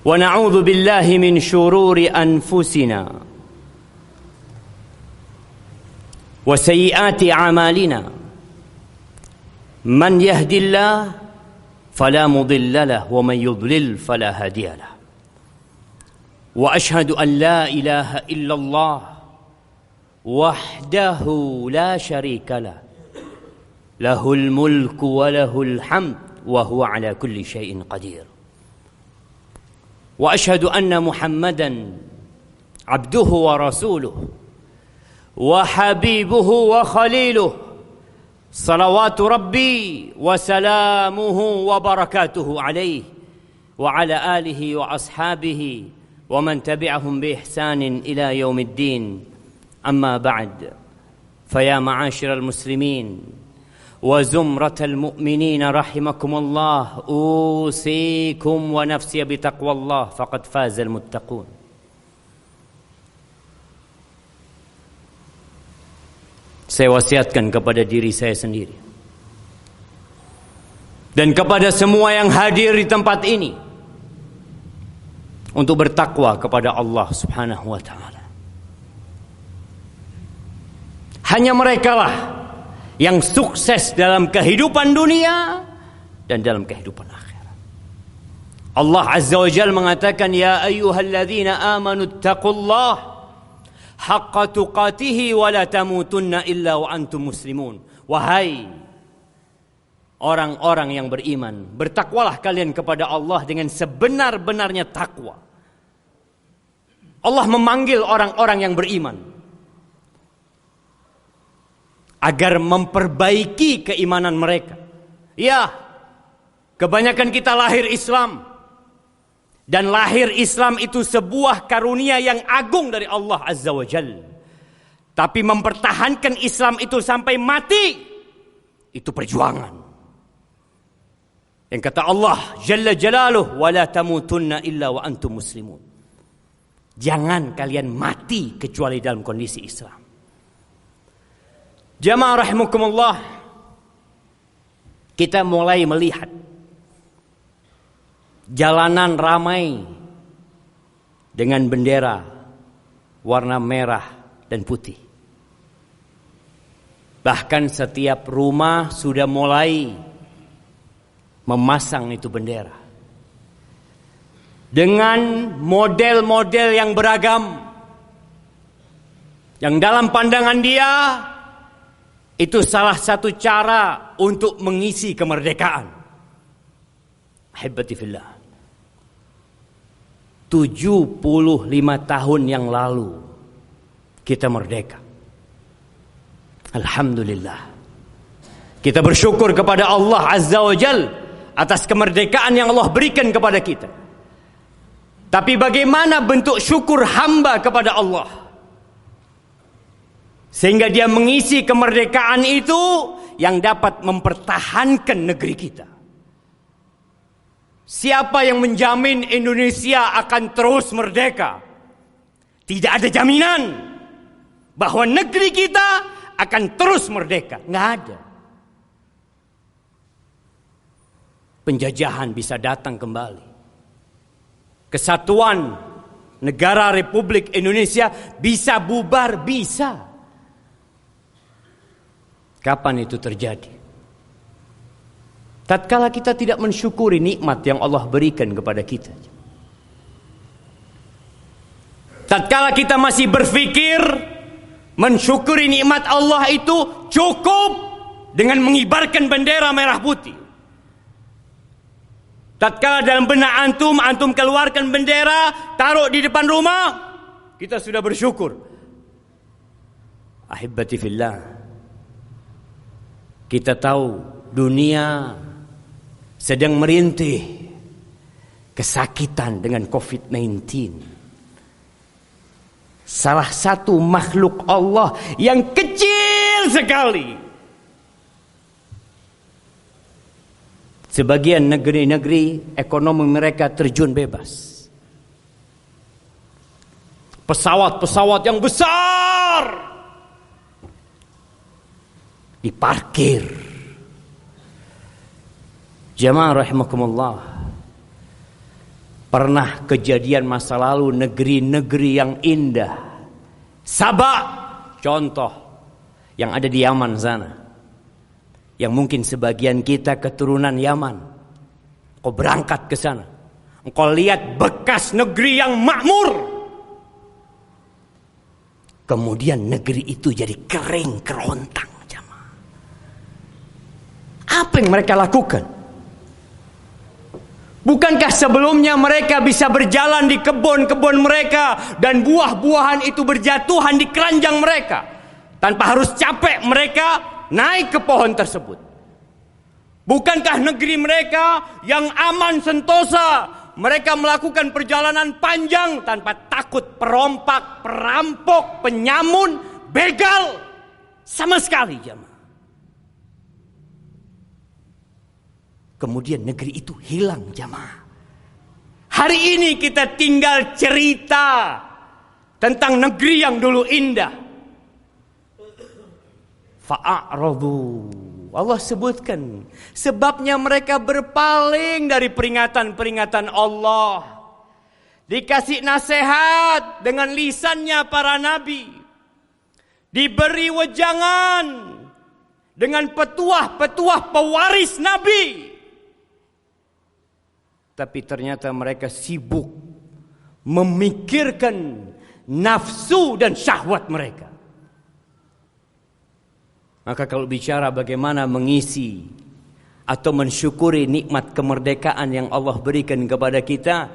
ونعوذ بالله من شرور أنفسنا وسيئات أعمالنا من يهد الله فلا مضل له ومن يضلل فلا هادي له وأشهد أن لا إله إلا الله وحده لا شريك له له الملك وله الحمد وهو على كل شيء قدير وأشهد أن محمدا عبده ورسوله وحبيبه وخليله صلوات ربي وسلامه وبركاته عليه وعلى آله وأصحابه ومن تبعهم بإحسان إلى يوم الدين أما بعد فيا معاشر المسلمين وزمرة المؤمنين رحمكم الله أوصيكم ونفسي بتقوى الله فقد فاز المتقون. Saya wasiatkan kepada diri saya sendiri dan kepada semua yang hadir di tempat ini untuk bertakwa kepada Allah Subhanahu wa taala. Hanya merekalah yang sukses dalam kehidupan dunia dan dalam kehidupan akhirat. Allah Azza wa Jalla mengatakan, ya ayyuhalladzina amanu taqullaha haqqa tuqatih wa la tamutunna illa wa antum muslimun. Wahai orang-orang yang beriman, bertakwalah kalian kepada Allah dengan sebenar-benarnya takwa. Allah memanggil orang-orang yang beriman agar memperbaiki keimanan mereka. Ya, kebanyakan kita lahir Islam. Dan lahir Islam itu sebuah karunia yang agung dari Allah Azza wa Jalla. Tapi mempertahankan Islam itu sampai mati, itu perjuangan. Yang kata Allah Jalla Jalaluh, وَلَا تَمُوتُنَّ إِلَّا وَأَنْتُمْ مُسْلِمُونَ. Jangan kalian mati kecuali dalam kondisi Islam. Jamaah rahimakumullah, kita mulai melihat jalanan ramai dengan bendera warna merah dan putih. Bahkan setiap rumah sudah mulai memasang itu bendera dengan model-model yang beragam, yang dalam pandangan dia itu salah satu cara untuk mengisi kemerdekaan. Ahibati fillah, 75 tahun yang lalu kita merdeka. Alhamdulillah. Kita bersyukur kepada Allah Azza wa Jal atas kemerdekaan yang Allah berikan kepada kita. Tapi bagaimana bentuk syukur hamba kepada Allah sehingga dia mengisi kemerdekaan itu yang dapat mempertahankan negeri kita? Siapa yang menjamin Indonesia akan terus merdeka? Tidak ada jaminan bahwa negeri kita akan terus merdeka. Nggak ada. Penjajahan bisa datang kembali. Kesatuan negara Republik Indonesia bisa bubar, bisa. Kapan itu terjadi? Tatkala kita tidak mensyukuri nikmat yang Allah berikan kepada kita. Tatkala kita masih berpikir mensyukuri nikmat Allah itu cukup dengan mengibarkan bendera merah putih. Tatkala dalam benak antum keluarkan bendera, taruh di depan rumah, kita sudah bersyukur. Ahibati fillah, kita tahu dunia sedang merintih kesakitan dengan COVID-19. Salah satu makhluk Allah yang kecil sekali. Sebagian negeri-negeri ekonomi mereka terjun bebas. Pesawat-pesawat yang besar diparkir. Jamaah rahimakumullah, Pernah kejadian masa lalu negeri-negeri yang indah. Sabah, contoh, yang ada di Yaman sana. Yang mungkin sebagian kita keturunan Yaman. Kau berangkat ke sana. Engkau lihat bekas negeri yang makmur. Kemudian negeri itu jadi kering kerontang. Apa yang mereka lakukan? Bukankah sebelumnya mereka bisa berjalan di kebun-kebun mereka dan buah-buahan itu berjatuhan di keranjang mereka tanpa harus capek mereka naik ke pohon tersebut? Bukankah negeri mereka yang aman sentosa mereka melakukan perjalanan panjang tanpa takut perompak, perampok, penyamun, begal sama sekali, jemaah? Kemudian negeri itu hilang, jamaah. Hari ini kita tinggal cerita tentang negeri yang dulu indah. Fa'aradu. Allah sebutkan sebabnya mereka berpaling dari peringatan-peringatan Allah. Dikasih nasihat dengan lisannya para nabi. Diberi wejangan dengan petuah-petuah pewaris nabi. Tapi ternyata mereka sibuk memikirkan nafsu dan syahwat mereka. Maka kalau bicara bagaimana mengisi atau mensyukuri nikmat kemerdekaan yang Allah berikan kepada kita,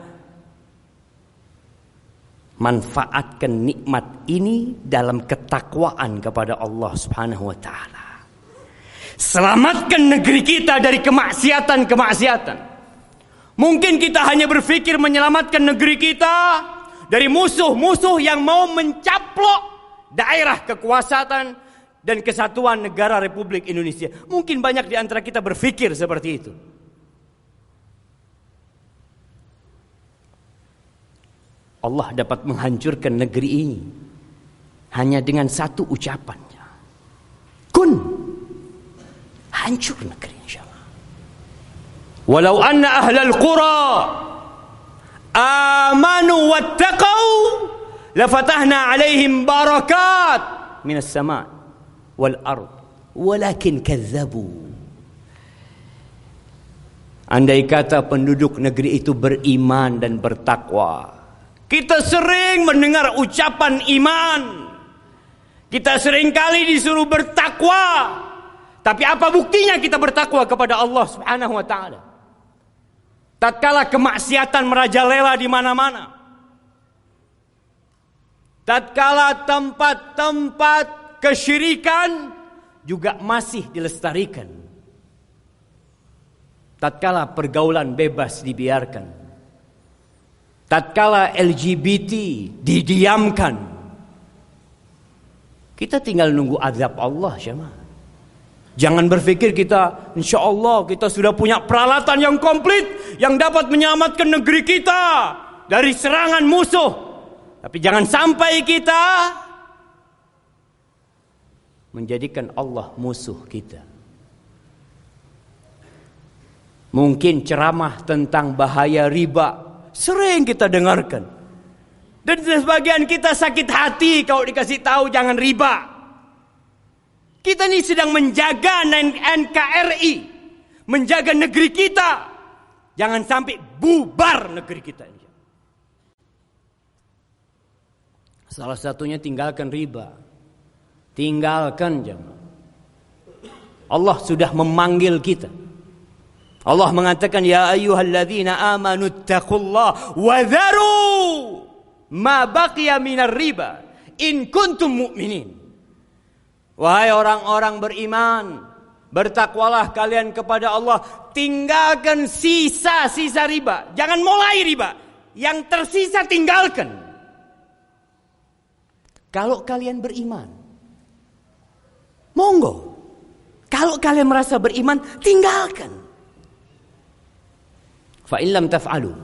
manfaatkan nikmat ini dalam ketakwaan kepada Allah Subhanahu wa taala. Selamatkan negeri kita dari kemaksiatan-kemaksiatan. Mungkin kita hanya berpikir menyelamatkan negeri kita dari musuh-musuh yang mau mencaplok daerah kekuasaan dan kesatuan negara Republik Indonesia. Mungkin banyak di antara kita berpikir seperti itu. Allah dapat menghancurkan negeri ini hanya dengan satu ucapannya. Kun. Hancur negeri, insyaallah. Walau anna ahlal qura amanu wattaqau lafatahna alaihim barakat minas sama' wal ard walakin kazzabu. Andai kata penduduk negeri itu beriman dan bertakwa. Kita sering mendengar ucapan iman. Kita sering kali disuruh bertakwa. Tapi apa buktinya kita bertakwa kepada Allah Subhanahu wa taala? Tatkala kemaksiatan merajalela di mana-mana. Tatkala tempat-tempat kesyirikan juga masih dilestarikan. Tatkala pergaulan bebas dibiarkan. Tatkala LGBT didiamkan. Kita tinggal nunggu azab Allah, jemaah. Jangan berpikir kita, insya Allah kita sudah punya peralatan yang komplit yang dapat menyelamatkan negeri kita dari serangan musuh. Tapi jangan sampai kita menjadikan Allah musuh kita. Mungkin ceramah tentang bahaya riba sering kita dengarkan. Dan sebagian kita sakit hati kalau dikasih tahu jangan riba. Kita ini sedang menjaga NKRI, menjaga negeri kita. Jangan sampai bubar negeri kita. Salah satunya tinggalkan riba. Tinggalkan, jemaah. Allah sudah memanggil kita. Allah mengatakan, ya ayyuhalladzina amanu taqullaha wa dharu ma baqiya minar riba in kuntum mu'minin. Wahai orang-orang beriman, bertakwalah kalian kepada Allah, tinggalkan sisa-sisa riba. Jangan mulai riba, yang tersisa tinggalkan. Kalau kalian beriman, monggo. Kalau kalian merasa beriman, tinggalkan. Fa in lam taf'alu.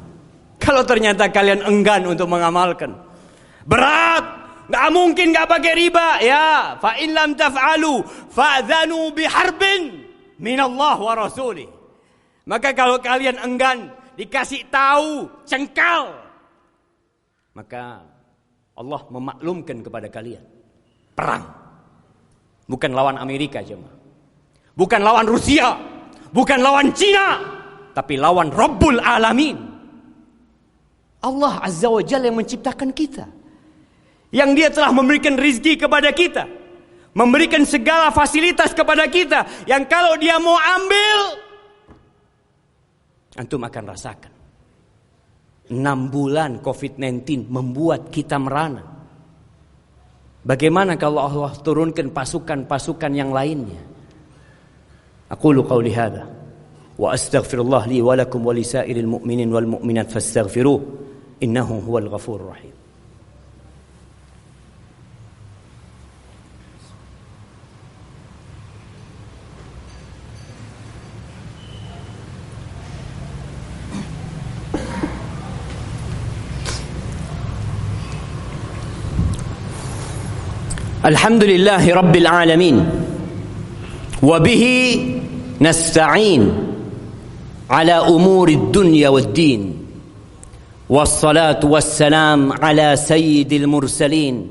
Kalau ternyata kalian enggan untuk mengamalkan, berat, nggak mungkin nggak pakai riba, ya. Fa in lam taf'alu fa'dzanu biharbin minallah wa rasulih. Maka kalau kalian enggan dikasih tahu, cengkal, maka Allah memaklumkan kepada kalian perang. Bukan lawan Amerika jemaah, bukan lawan Rusia, bukan lawan Cina, tapi lawan Rabbul Alamin. Allah Azza wa Jalla yang menciptakan kita, yang Dia telah memberikan rizki kepada kita, memberikan segala fasilitas kepada kita, yang kalau Dia mau ambil, antum akan rasakan. 6 bulan COVID-19 membuat kita merana. Bagaimana kalau Allah turunkan pasukan-pasukan yang lainnya? Aqulu qawli hadha wa astaghfirullah li wa lakum wa lisairil mu'minin wal mu'minat fastaghfiruh innahu huwal ghafurur rahim. Alhamdulillah Rabbil Alamin, wabihi nasta'in ala umuri dunya wad din, wassalatu wassalam ala sayyidil mursalin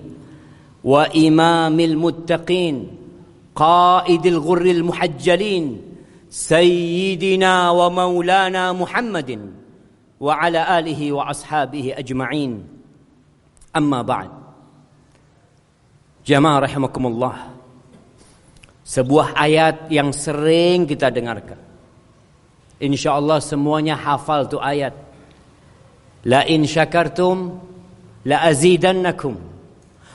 wa imamil muttaqin qaidil ghurril muhajjalin sayyidina wa maulana Muhammadin wa ala alihi wa ashabihi ajma'in. Amma ba'd. Jamaah rahimakumullah, sebuah ayat yang sering kita dengarkan. InsyaAllah semuanya hafal tu ayat. La in syakartum la azidannakum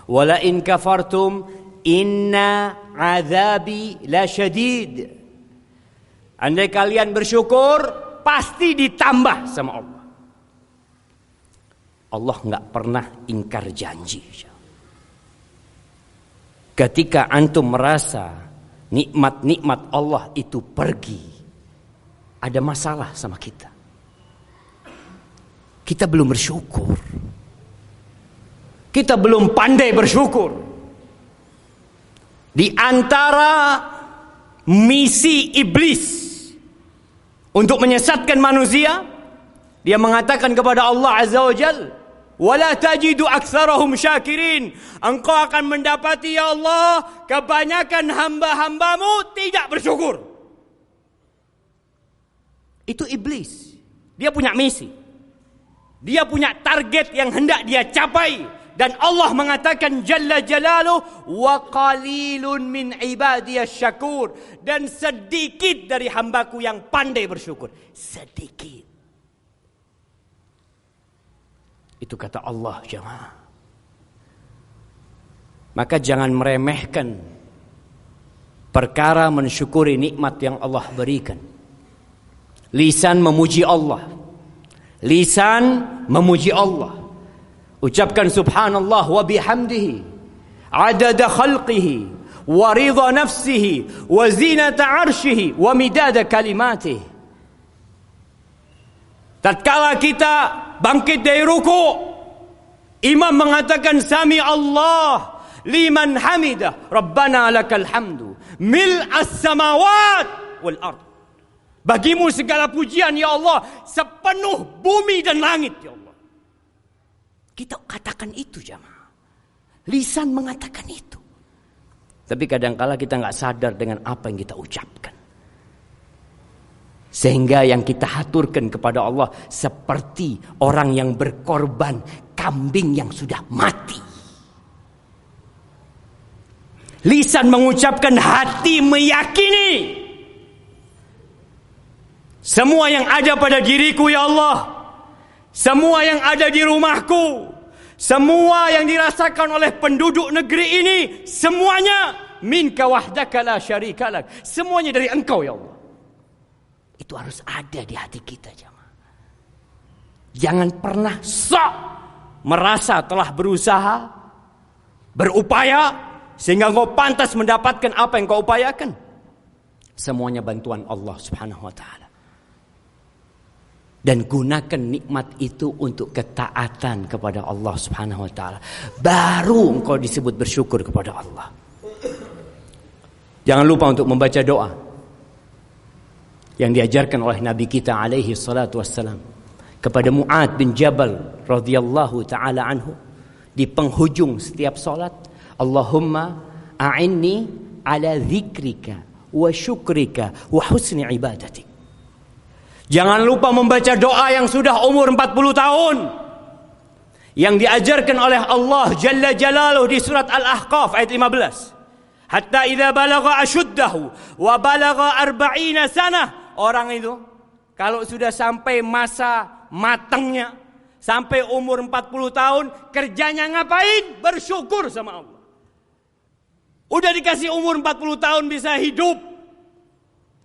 wa la in kafartum inna azabi la syadid. Andai kalian bersyukur, pasti ditambah sama Allah. Allah enggak pernah ingkar janji. Ketika antum merasa nikmat-nikmat Allah itu pergi, ada masalah sama kita. Kita belum bersyukur. Kita belum pandai bersyukur. Di antara misi iblis untuk menyesatkan manusia, dia mengatakan kepada Allah Azza wa Jalla, wala tajidu aktsarahum syakirin. Engkau akan mendapati ya Allah, kebanyakan hamba-hambamu tidak bersyukur. Itu iblis. Dia punya misi, dia punya target yang hendak dia capai. Dan Allah mengatakan Jalla Jalaluh, wa qalilun min ibadiyas syakur. Dan sedikit dari hambaku yang pandai bersyukur. Sedikit. Itu kata Allah jemaah. Maka jangan meremehkan perkara mensyukuri nikmat yang Allah berikan. Lisan memuji Allah, lisan memuji Allah. Ucapkan subhanallah wa bihamdihi adada khalqihi wa ridha nafsihi wa zinata arshihi wa midada kalimatihi. Tatkala kita bangkit dari ruku, imam mengatakan sami Allah liman hamidah rabbana lakal hamdu mil'as samawat wal ard. Bagimu segala pujian ya Allah, sepenuh bumi dan langit ya Allah. Kita katakan itu jamaah. Lisan mengatakan itu. Tapi kadangkala kita enggak sadar dengan apa yang kita ucapkan. Sehingga yang kita haturkan kepada Allah seperti orang yang berkorban kambing yang sudah mati. Lisan mengucapkan, hati meyakini. Semua yang ada pada diriku ya Allah, semua yang ada di rumahku, semua yang dirasakan oleh penduduk negeri ini, semuanya minka wahdaka la syarikalak. Semuanya dari engkau ya Allah. Itu harus ada di hati kita jemaah. Jangan pernah sok merasa telah berusaha, berupaya sehingga engkau pantas mendapatkan apa yang kau upayakan. Semuanya bantuan Allah Subhanahu wa taala. Dan gunakan nikmat itu untuk ketaatan kepada Allah Subhanahu wa taala. Baru engkau disebut bersyukur kepada Allah. Jangan lupa untuk membaca doa yang diajarkan oleh Nabi kita alaihi salatu wassalam. kepada Mu'ad bin Jabal radhiyallahu taala anhu di penghujung setiap salat, Allahumma a'inni ala dzikrika wa syukrika wa husni ibadatik. Jangan lupa membaca doa yang sudah umur 40 tahun yang diajarkan oleh Allah Jalla Jalaluhu di surat Al-Ahqaf ayat 15. Hatta idza balagha ashuddahu wa balagha 40 sanah. Orang itu kalau sudah sampai masa matangnya, sampai umur 40 tahun, kerjanya ngapain? Bersyukur sama Allah. Udah dikasih umur 40 tahun bisa hidup.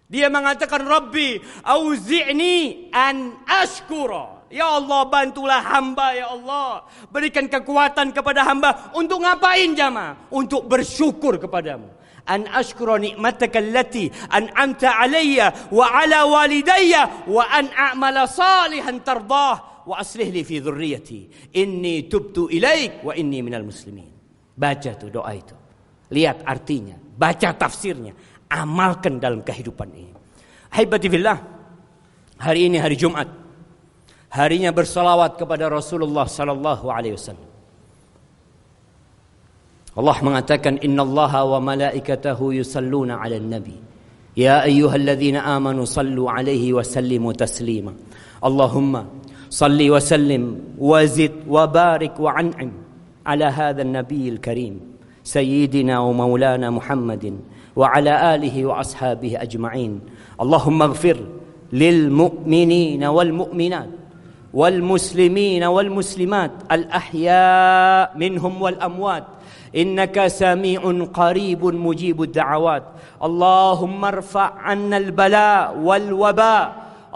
Dia mengatakan, Rabbi auzi'ni an ashkura. Ya Allah, bantulah hamba ya Allah. Berikan kekuatan kepada hamba. Untuk ngapain jamaah? Untuk bersyukur kepadamu. An ashkura ni'mataka allati an'amta alayya wa ala walidayya wa an a'mala salihan tardah wa aslih li fi dhurriyyati inni tubtu ilaik wa inni minal muslimin. Baca tuh doa itu. Lihat artinya, baca tafsirnya, amalkan dalam kehidupan ini. Haibati fillah, hari ini hari Jumat. Harinya bersalawat kepada Rasulullah sallallahu alaihi wasallam. Allah mengatakan, innallaha wa malaikatahu yusalluna 'alan nabi. Ya ayyuhalladzina amanu sallu 'alaihi wa sallimu taslima. Allahumma salli wa sallim wa zid wa barik wa an'im 'ala hadzal nabiyil karim. سيدنا ومولانا محمد وعلى آله وأصحابه أجمعين اللهم اغفر للمؤمنين والمؤمنات والمسلمين والمسلمات الأحياء منهم والأموات إنك سميع قريب مجيب الدعوات اللهم ارفع عنا البلاء والوباء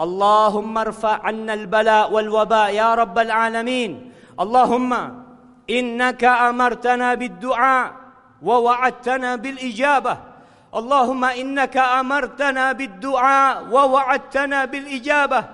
اللهم ارفع عنا البلاء والوباء يا رب العالمين اللهم إنك أمرتنا بالدعاء ووعدتنا بالإجابة اللهم إنك أمرتنا بالدعاء ووعدتنا بالإجابة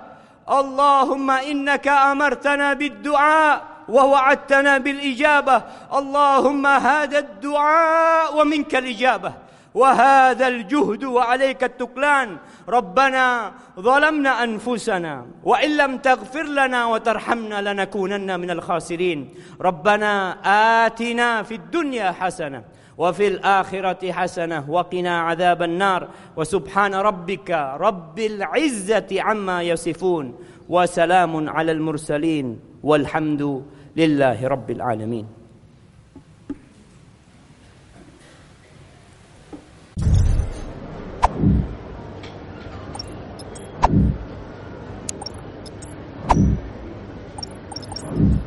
اللهم إنك أمرتنا بالدعاء ووعدتنا بالإجابة اللهم هذا الدعاء ومنك الإجابة وهذا الجهد وعليك التكلان ربنا ظلمنا أنفسنا وإن لم تغفر لنا وترحمنا لنكونن من الخاسرين ربنا آتنا في الدنيا حسنة وفي الآخرة حسنة وقنا عذاب النار وسبحان ربك رب العزة عما يصفون وسلام على المرسلين والحمد لله رب العالمين. you.